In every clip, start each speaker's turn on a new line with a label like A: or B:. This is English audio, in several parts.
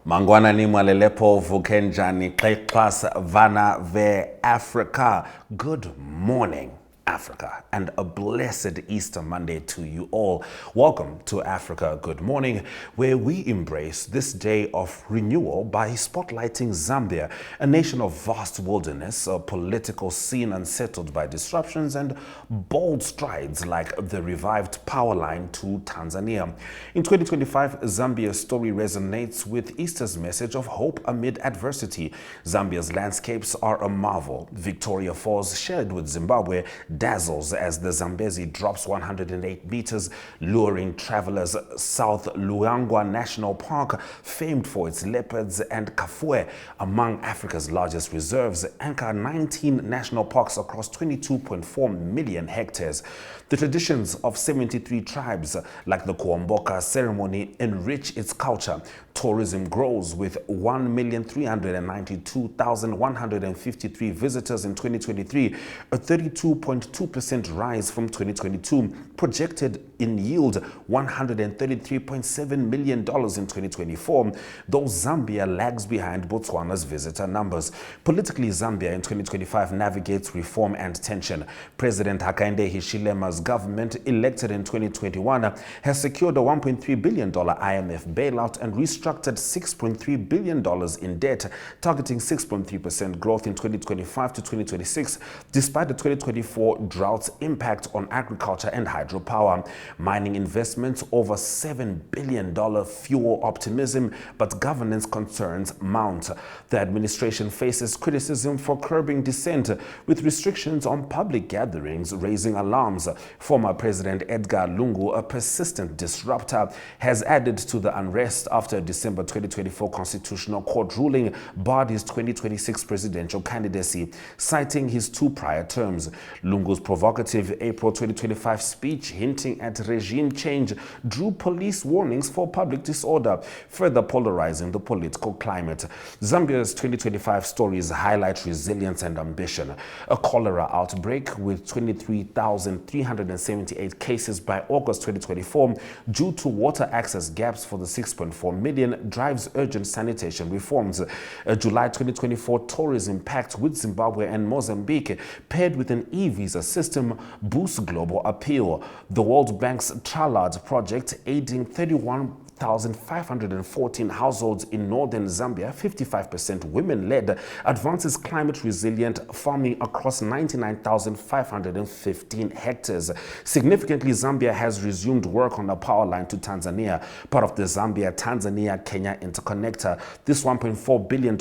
A: Mangwana ni mwalelepo vukenjani class vana ve Africa. Good morning, Africa, and a blessed Easter Monday to you all. Welcome to Africa Good Morning, where we embrace this day of renewal by spotlighting Zambia, a nation of vast wilderness, a political scene unsettled by disruptions and bold strides like the revived power line to Tanzania. In 2025, Zambia's story resonates with Easter's message of hope amid adversity. Zambia's landscapes are a marvel. Victoria Falls, shared with Zimbabwe, dazzles as the Zambezi drops 108 meters, luring travelers. South Luangwa National Park, famed for its leopards, and Kafue, among Africa's largest reserves, anchor 19 national parks across 22.4 million hectares. The traditions of 73 tribes, like the Kuomboka ceremony, enrich its culture. Tourism grows with 1,392,153 visitors in 2023, a 32.2% rise from 2022, projected in yield $133.7 million in 2024, though Zambia lags behind Botswana's visitor numbers. Politically, Zambia in 2025 navigates reform and tension. President Hakainde Hichilema's government, elected in 2021, has secured a $1.3 billion IMF bailout and restructured $6.3 billion in debt, targeting 6.3% growth in 2025 to 2026, despite the 2024 drought's impact on agriculture and hydropower. Mining investments over $7 billion fuel optimism, but governance concerns mount. The administration faces criticism for curbing dissent, with restrictions on public gatherings raising alarms. Former President Edgar Lungu, a persistent disruptor, has added to the unrest after a December 2024 Constitutional Court ruling barred his 2026 presidential candidacy, citing his two prior terms. Lungu's provocative April 2025 speech hinting at regime change drew police warnings for public disorder, further polarizing the political climate. Zambia's 2025 stories highlight resilience and ambition. A cholera outbreak with 23,378 cases by August 2024 due to water access gaps for the 6.4 million drives urgent sanitation reforms. A July 2024 tourism pact with Zimbabwe and Mozambique, paired with an e-visa system, boosts global appeal. The World Bank's Tralard project, aiding 31,514 households in northern Zambia, 55% women-led, advances climate-resilient farming across 99,515 hectares. Significantly, Zambia has resumed work on a power line to Tanzania, part of the Zambia-Tanzania-Kenya interconnector. This $1.4 billion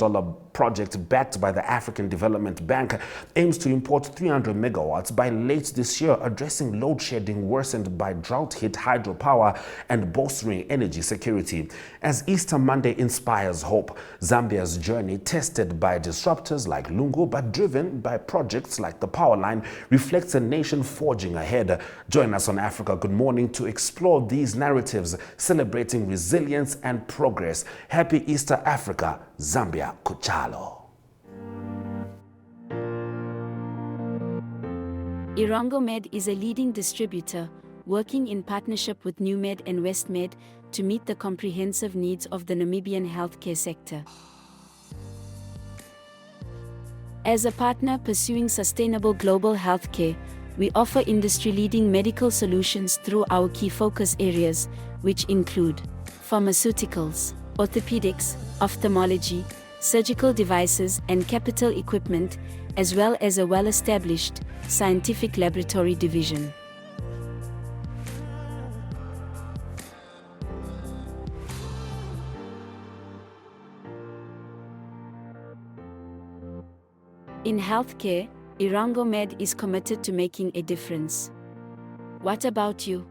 A: project, backed by the African Development Bank, aims to import 300 megawatts by late this year, addressing load shedding worsened by drought-hit hydropower and bolstering energy security. As Easter Monday inspires hope, Zambia's journey, tested by disruptors like Lungu but driven by projects like the power line, reflects a nation forging ahead. Join us on Africa Good Morning to explore these narratives, celebrating resilience and progress. Happy Easter, Africa. Zambia Kuchalo.
B: Irongo Med is a leading distributor, working in partnership with NewMed and WestMed to meet the comprehensive needs of the Namibian healthcare sector. As a partner pursuing sustainable global healthcare, we offer industry-leading medical solutions through our key focus areas, which include pharmaceuticals, orthopedics, ophthalmology, surgical devices and capital equipment, as well as a well-established scientific laboratory division. In healthcare, Irongo Med is committed to making a difference. What about you?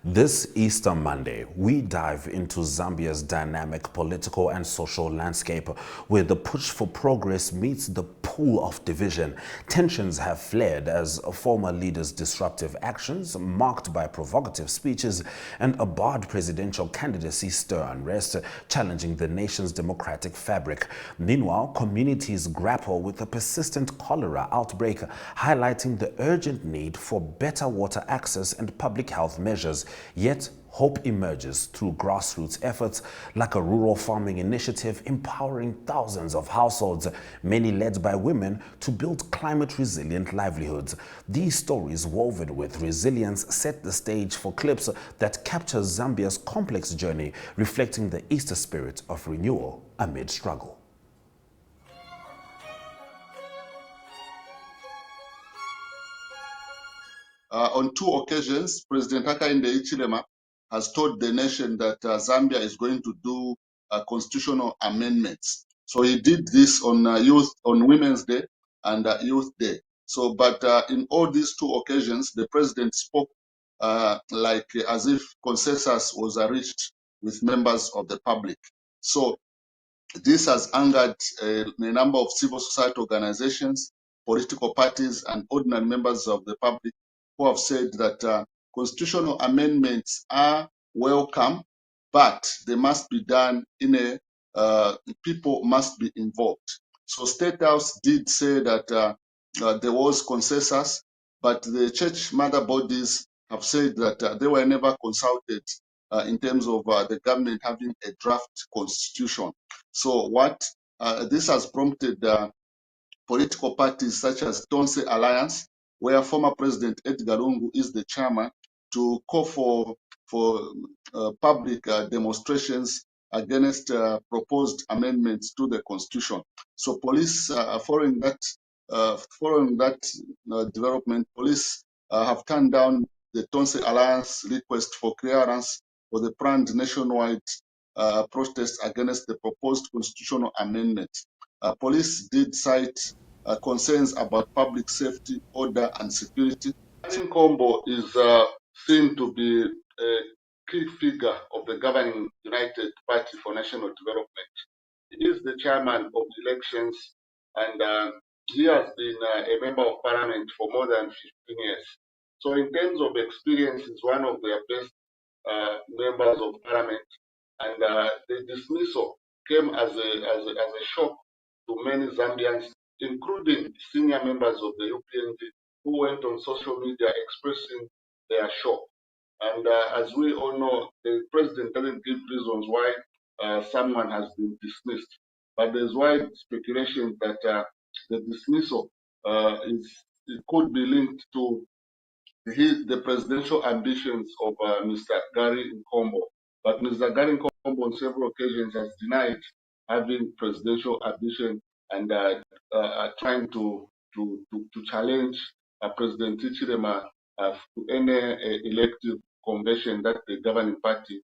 A: This Easter Monday, we dive into Zambia's dynamic political and social landscape, where the push for progress meets the pull pool of division. Tensions have flared as former leaders' disruptive actions, marked by provocative speeches and a barred presidential candidacy, stir unrest, challenging the nation's democratic fabric. Meanwhile, communities grapple with a persistent cholera outbreak, highlighting the urgent need for better water access and public health measures. Yet, hope emerges through grassroots efforts like a rural farming initiative empowering thousands of households, many led by women, to build climate-resilient livelihoods. These stories, woven with resilience, set the stage for clips that capture Zambia's complex journey, reflecting the Easter spirit of renewal amid struggle.
C: On 2 occasions, President Hakainde Hichilema has told the nation that Zambia is going to do constitutional amendments. So he did this on Women's Day and Youth Day. So, but in all these 2 occasions, the president spoke like as if consensus was reached with members of the public. So this has angered a number of civil society organizations, political parties, and ordinary members of the public who have said that constitutional amendments are welcome, but they must be done in people must be involved. So State House did say that there was consensus, but the church mother bodies have said that they were never consulted in terms of the government having a draft constitution. So what this has prompted political parties such as Tonse Alliance, where former President Edgar Lungu is the chairman, to call for public demonstrations against proposed amendments to the constitution. So police, following that development, police have turned down the Tonse Alliance request for clearance for the planned nationwide protest against the proposed constitutional amendment. Police did cite concerns about public safety, order, and security. Nkombo is seen to be a key figure of the governing United Party for National Development. He is the chairman of elections, and he has been a member of parliament for more than 15 years. So in terms of experience, he's one of their best members of parliament, and the dismissal came as a shock to many Zambians, including senior members of the UPND who went on social media expressing their shock. And as we all know, the president doesn't give reasons why someone has been dismissed, but there's wide speculation that the dismissal it could be linked to the presidential ambitions of Mr. Gary Nkombo. But Mr. Gary Nkombo on several occasions has denied having presidential ambition and trying to challenge President Hichilema to any elective convention that the governing party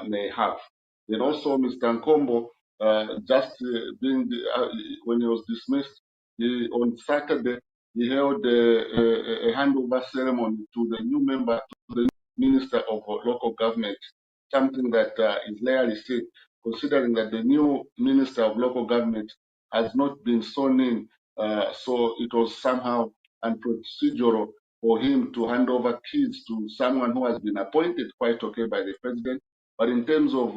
C: may have. Then also Mr. Nkombo, when he was dismissed, on Saturday, he held a handover ceremony to the new member, to the Minister of Local Government, something that is rarely seen, considering that the new Minister of Local Government has not been sworn in. So it was somehow unprocedural for him to hand over keys to someone who has been appointed quite okay by the president. But in terms of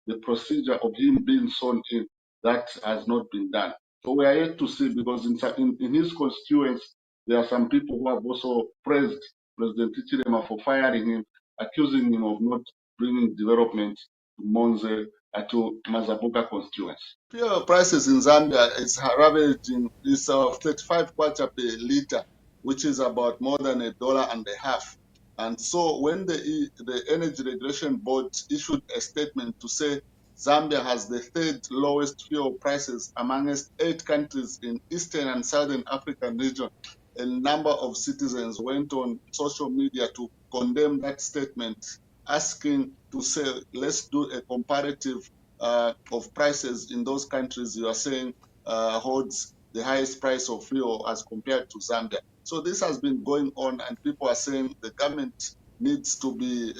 C: the procedure of him being sworn in, that has not been done. So we are yet to see, because in his constituents, there are some people who have also praised President Hichilema for firing him, accusing him of not bringing development to Monze, to Mazabuka constituents. Fuel prices in Zambia is ravaging. It's 35 kwacha per liter, which is about more than $1.50. And so when the Energy Regulation Board issued a statement to say Zambia has the 3rd lowest fuel prices amongst 8 countries in Eastern and Southern African region, a number of citizens went on social media to condemn that statement, asking to say, let's do a comparative of prices in those countries you are saying holds the highest price of fuel as compared to Zambia. So this has been going on, and people are saying the government needs to be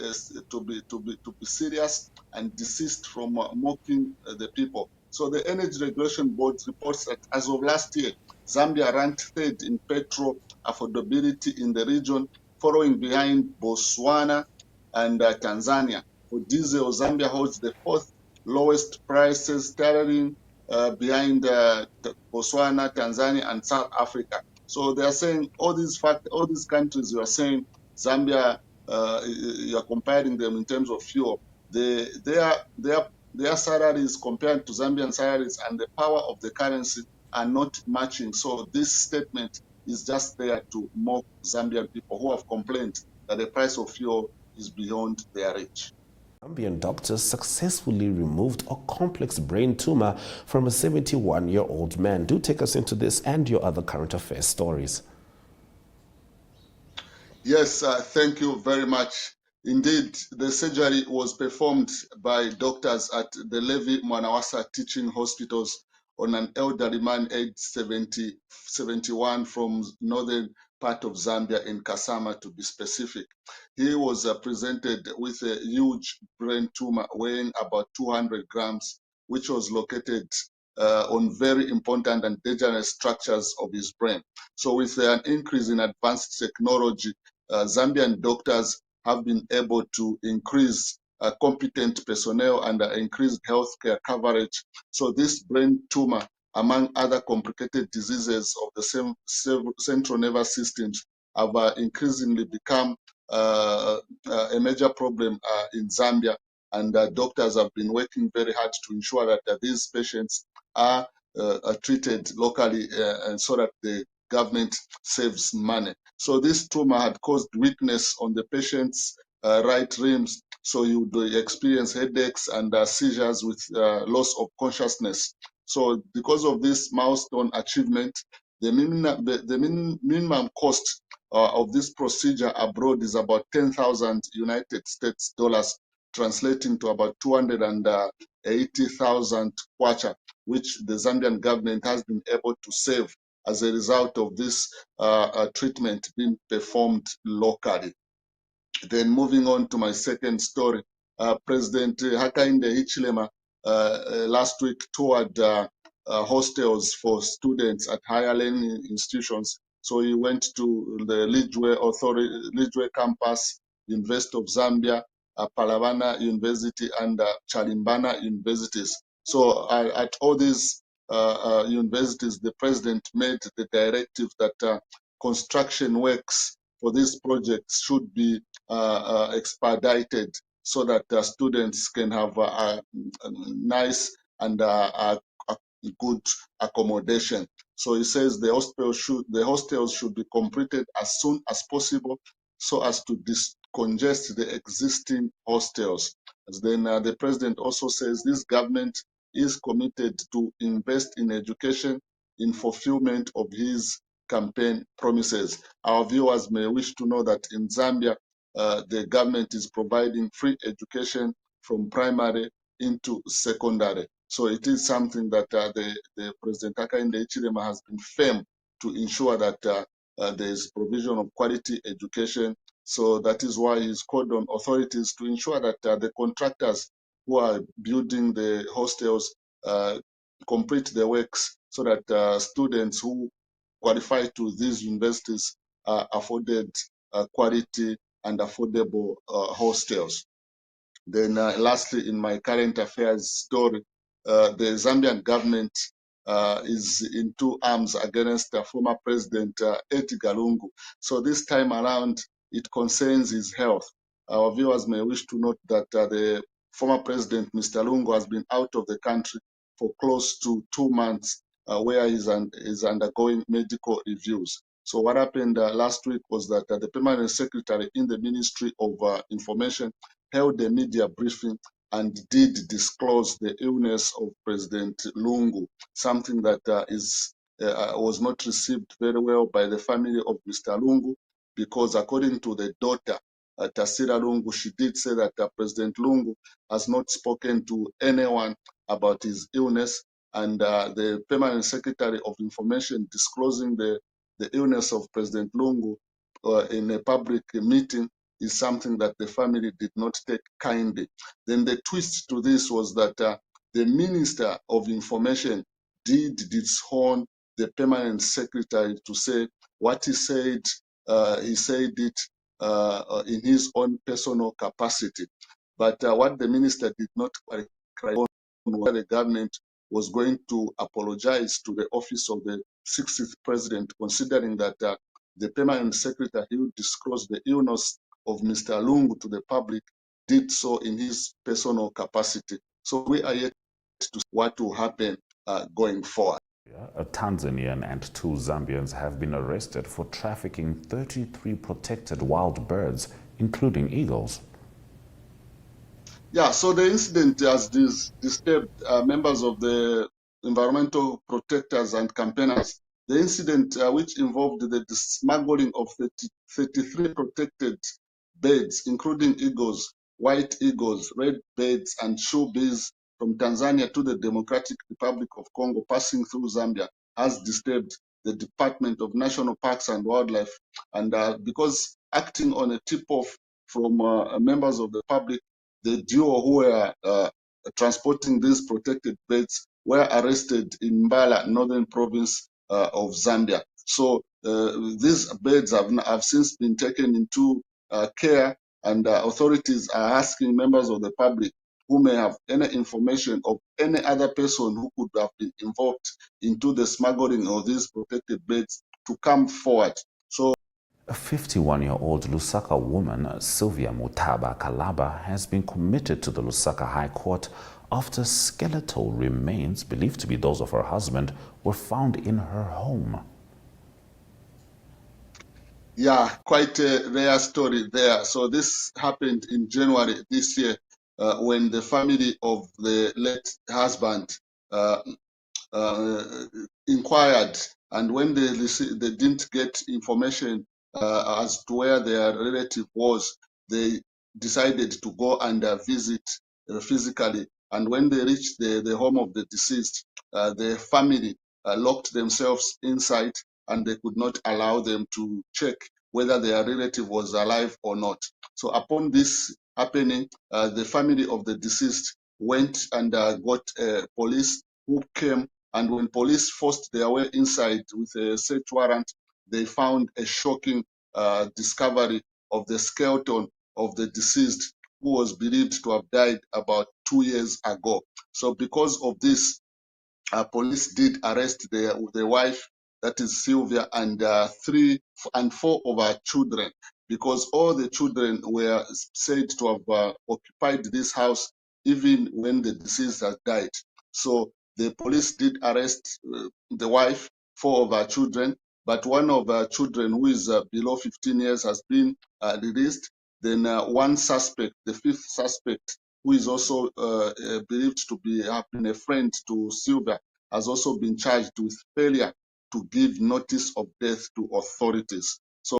C: serious and desist from mocking the people. So the Energy Regulation Board reports that as of last year, Zambia ranked third in petrol affordability in the region, following behind Botswana and Tanzania. For diesel, Zambia holds the fourth lowest prices, towering behind Botswana, Tanzania, and South Africa. So they are saying all these countries you are saying Zambia, you are comparing them in terms of fuel. Their salaries compared to Zambian salaries and the power of the currency are not matching. So this statement is just there to mock Zambian people who have complained that the price of fuel is beyond their reach.
A: Zambian doctors successfully removed a complex brain tumor from a 71-year-old man. Do take us into this and your other current affairs stories.
C: Yes, thank you very much. Indeed, the surgery was performed by doctors at the Levi Mwanawasa Teaching Hospitals on an elderly man aged 71 from northern part of Zambia in Kasama, to be specific. He was presented with a huge brain tumor weighing about 200 grams, which was located on very important and dangerous structures of his brain. So with an increase in advanced technology, Zambian doctors have been able to increase competent personnel and increase healthcare coverage. So this brain tumor, among other complicated diseases of the central nervous systems, have increasingly become a major problem in Zambia. And doctors have been working very hard to ensure that these patients are treated locally and so that the government saves money. So this tumor had caused weakness on the patient's right rims, so he would experience headaches and seizures with loss of consciousness. So because of this milestone achievement, the minimum cost of this procedure abroad is about 10,000 United States dollars, translating to about 280,000 kwacha, which the Zambian government has been able to save as a result of this treatment being performed locally. Then moving on to my second story, President Hakainde Hichilema last week toured hostels for students at higher learning institutions. So he went to the Lijwe campus, University of Zambia, Palavana University, and Chalimbana universities. So at all these universities, the president made the directive that construction works for these projects should be expedited so that students can have a nice and good accommodation. So he says the hostels should be completed as soon as possible so as to decongest the existing hostels. Then the president also says this government is committed to invest in education in fulfillment of his campaign promises. Our viewers may wish to know that in Zambia, the government is providing free education from primary into secondary. So it is something that the President Hakainde Hichilema has been firm to ensure that there is provision of quality education. So that is why he's called on authorities to ensure that the contractors who are building the hostels complete the works so that students who qualify to these universities are afforded quality and affordable hostels. Then lastly, in my current affairs story, the Zambian government is in two arms against former President Edgar Lungu. So this time around, it concerns his health. Our viewers may wish to note that the former President, Mr. Lungu, has been out of the country for close to 2 months, where he's undergoing medical reviews. So what happened last week was that the permanent secretary in the Ministry of Information held a media briefing and did disclose the illness of President Lungu, something that was not received very well by the family of Mr. Lungu, because according to the daughter, Tasira Lungu, she did say that President Lungu has not spoken to anyone about his illness, and the permanent secretary of information disclosing the illness of President Lungu in a public meeting is something that the family did not take kindly. Then the twist to this was that the Minister of Information did disown the permanent secretary to say what he said. He said it in his own personal capacity. But what the minister did not clarify on whether the government was going to apologize to the office of the 60th president, considering that the permanent secretary who disclosed the illness of Mr. Lungu to the public did so in his personal capacity. So we are yet to see what will happen going forward.
A: A Tanzanian and 2 Zambians have been arrested for trafficking 33 protected wild birds, including eagles.
C: Yeah, so the incident has disturbed members of the environmental protectors and campaigners. The incident, which involved the smuggling of 33 protected birds, including eagles, white eagles, red birds, and shoebies from Tanzania to the Democratic Republic of Congo, passing through Zambia, has disturbed the Department of National Parks and Wildlife. And because acting on a tip-off from members of the public, the duo who were transporting these protected birds were arrested in Mbala, northern province of Zambia. So these birds have since been taken into care, and authorities are asking members of the public who may have any information of any other person who could have been involved into the smuggling of these protected birds to come forward. So
A: a 51-year-old Lusaka woman, Sylvia Mutaba Kalaba, has been committed to the Lusaka High Court after skeletal remains, believed to be those of her husband, were found in her home.
C: Yeah, quite a rare story there. So this happened in January this year when the family of the late husband inquired, and when they didn't get information as to where their relative was, they decided to go and visit physically. And when they reached the home of the deceased, the family locked themselves inside, and they could not allow them to check whether their relative was alive or not. So upon this happening, the family of the deceased went and got police who came, and when police forced their way inside with a search warrant, they found a shocking discovery of the skeleton of the deceased, who was believed to have died about 2 years ago. So because of this, police did arrest the wife, that is Sylvia, and 3 and 4 of her children, because all the children were said to have occupied this house even when the deceased had died. So the police did arrest the wife, 4 of her children, but one of her children, who is below 15 years, has been released. Then one suspect, the 5th suspect, who is also believed to have been a friend to Sylvia, has also been charged with failure to give notice of death to authorities. So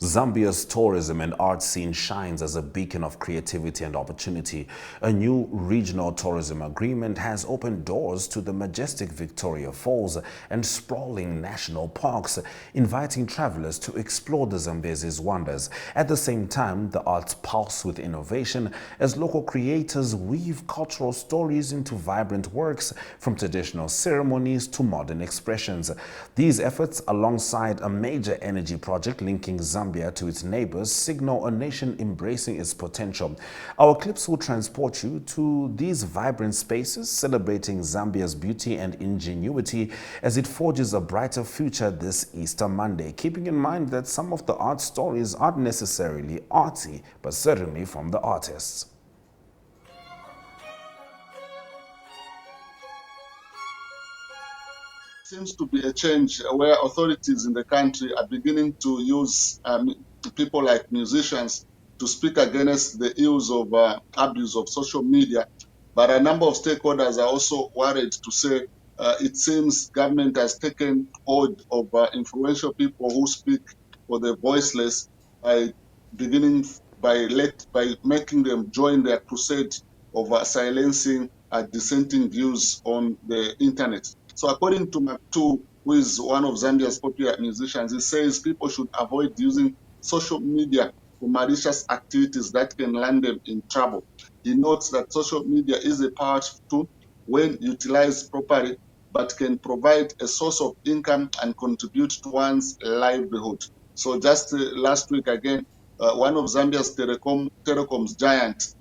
A: Zambia's tourism and art scene shines as a beacon of creativity and opportunity. A new regional tourism agreement has opened doors to the majestic Victoria Falls and sprawling national parks, inviting travelers to explore the Zambezi's wonders. At the same time, the arts pulse with innovation as local creators weave cultural stories into vibrant works, from traditional ceremonies to modern expressions. These efforts, alongside a major energy project linking Zambia to its neighbors, signal a nation embracing its potential. Our clips will transport you to these vibrant spaces, celebrating Zambia's beauty and ingenuity as it forges a brighter future this Easter Monday, keeping in mind that some of the art stories aren't necessarily arty, but certainly from the artists.
C: Seems to be a change where authorities in the country are beginning to use people like musicians to speak against the ills of abuse of social media. But a number of stakeholders are also worried to say it seems government has taken hold of influential people who speak for the voiceless by making them join their crusade of silencing dissenting views on the internet. So according to Maktu, who is one of Zambia's popular musicians, he says people should avoid using social media for malicious activities that can land them in trouble. He notes that social media is a powerful tool when utilized properly, but can provide a source of income and contribute to one's livelihood. So just last week again, one of Zambia's telecoms giant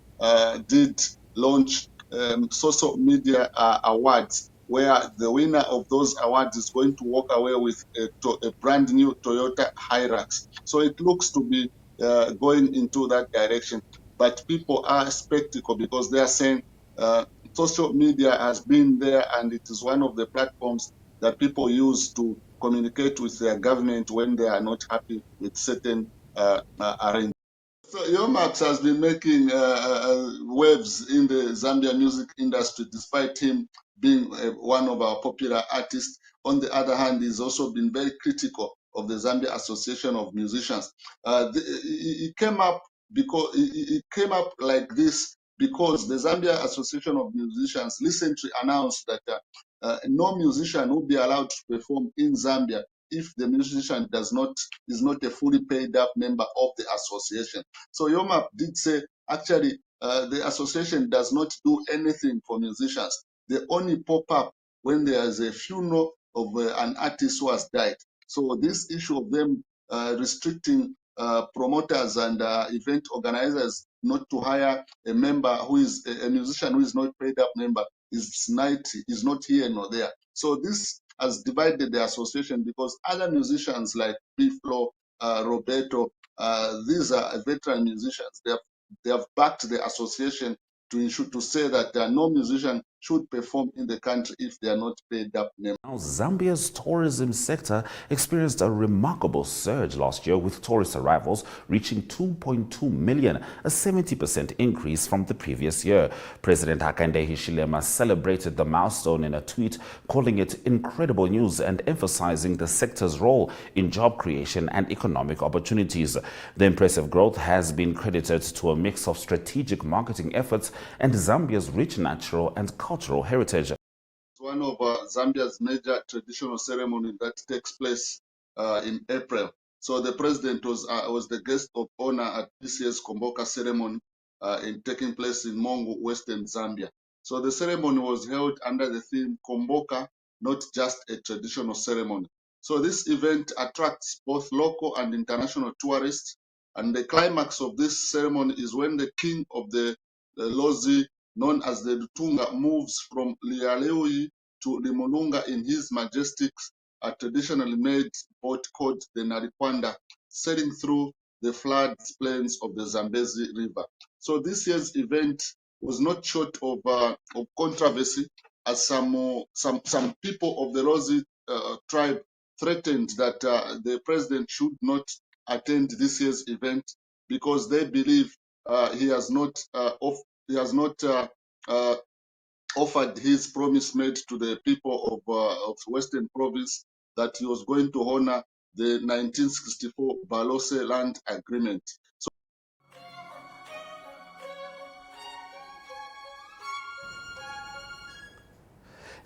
C: did launch social media awards, where the winner of those awards is going to walk away with a brand new Toyota Hilux. So it looks to be going into that direction. But people are skeptical because they are saying social media has been there and it is one of the platforms that people use to communicate with their government when they are not happy with certain arrangements. So Yomax has been making waves in the Zambia music industry, despite him being one of our popular artists. On the other hand, he's also been very critical of the Zambia Association of Musicians. It came up because it came up like this because the Zambia Association of Musicians recently announced that no musician will be allowed to perform in Zambia if the musician is not a fully paid up member of the association. So Yomap did say, actually, the association does not do anything for musicians. They only pop up when there is a funeral of an artist who has died. So this issue of them restricting promoters and event organizers not to hire a member who is a musician who is not paid up member is not here nor there. So this has divided the association because other musicians like Biflo, Roberto, these are veteran musicians. They have backed the association to say that no musician should perform in the country if they are not paid up members.
A: Now, Zambia's tourism sector experienced a remarkable surge last year, with tourist arrivals reaching 2.2 million, a 70% increase from the previous year. President Hakainde Hichilema celebrated the milestone in a tweet, calling it incredible news and emphasizing the sector's role in job creation and economic opportunities. The impressive growth has been credited to a mix of strategic marketing efforts and Zambia's rich natural and cultural heritage.
C: One of Zambia's major traditional ceremonies that takes place in April. So the president was the guest of honor at this year's Komboka ceremony taking place in Mongu, Western Zambia. So the ceremony was held under the theme Komboka, not just a traditional ceremony. So this event attracts both local and international tourists. And the climax of this ceremony is when the king of the Lozi, known as the Lutunga, moves from Lialeui to Limolunga in his majestic, traditionally made boat called the Narikwanda, sailing through the flood plains of the Zambezi River. So this year's event was not short of controversy, as some people of the Lozi tribe threatened that the president should not attend this year's event because they believe he has not offered his promise made to the people of Western Province that he was going to honor the 1964 Balose Land Agreement.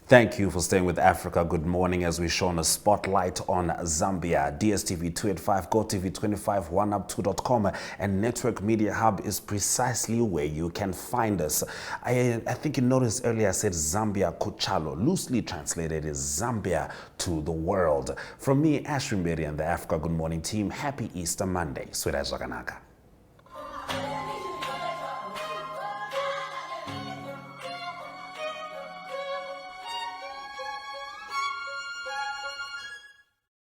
A: Thank you for staying with Africa Good Morning as we shone a spotlight on Zambia. DSTV 285, GoTV 25, OneUp2.com and Network Media Hub is precisely where you can find us. I think you noticed earlier I said Zambia Kuchalo, loosely translated is Zambia to the world. From me, Ashwin Berry and the Africa Good Morning team, happy Easter Monday. Sweda Zaganaka.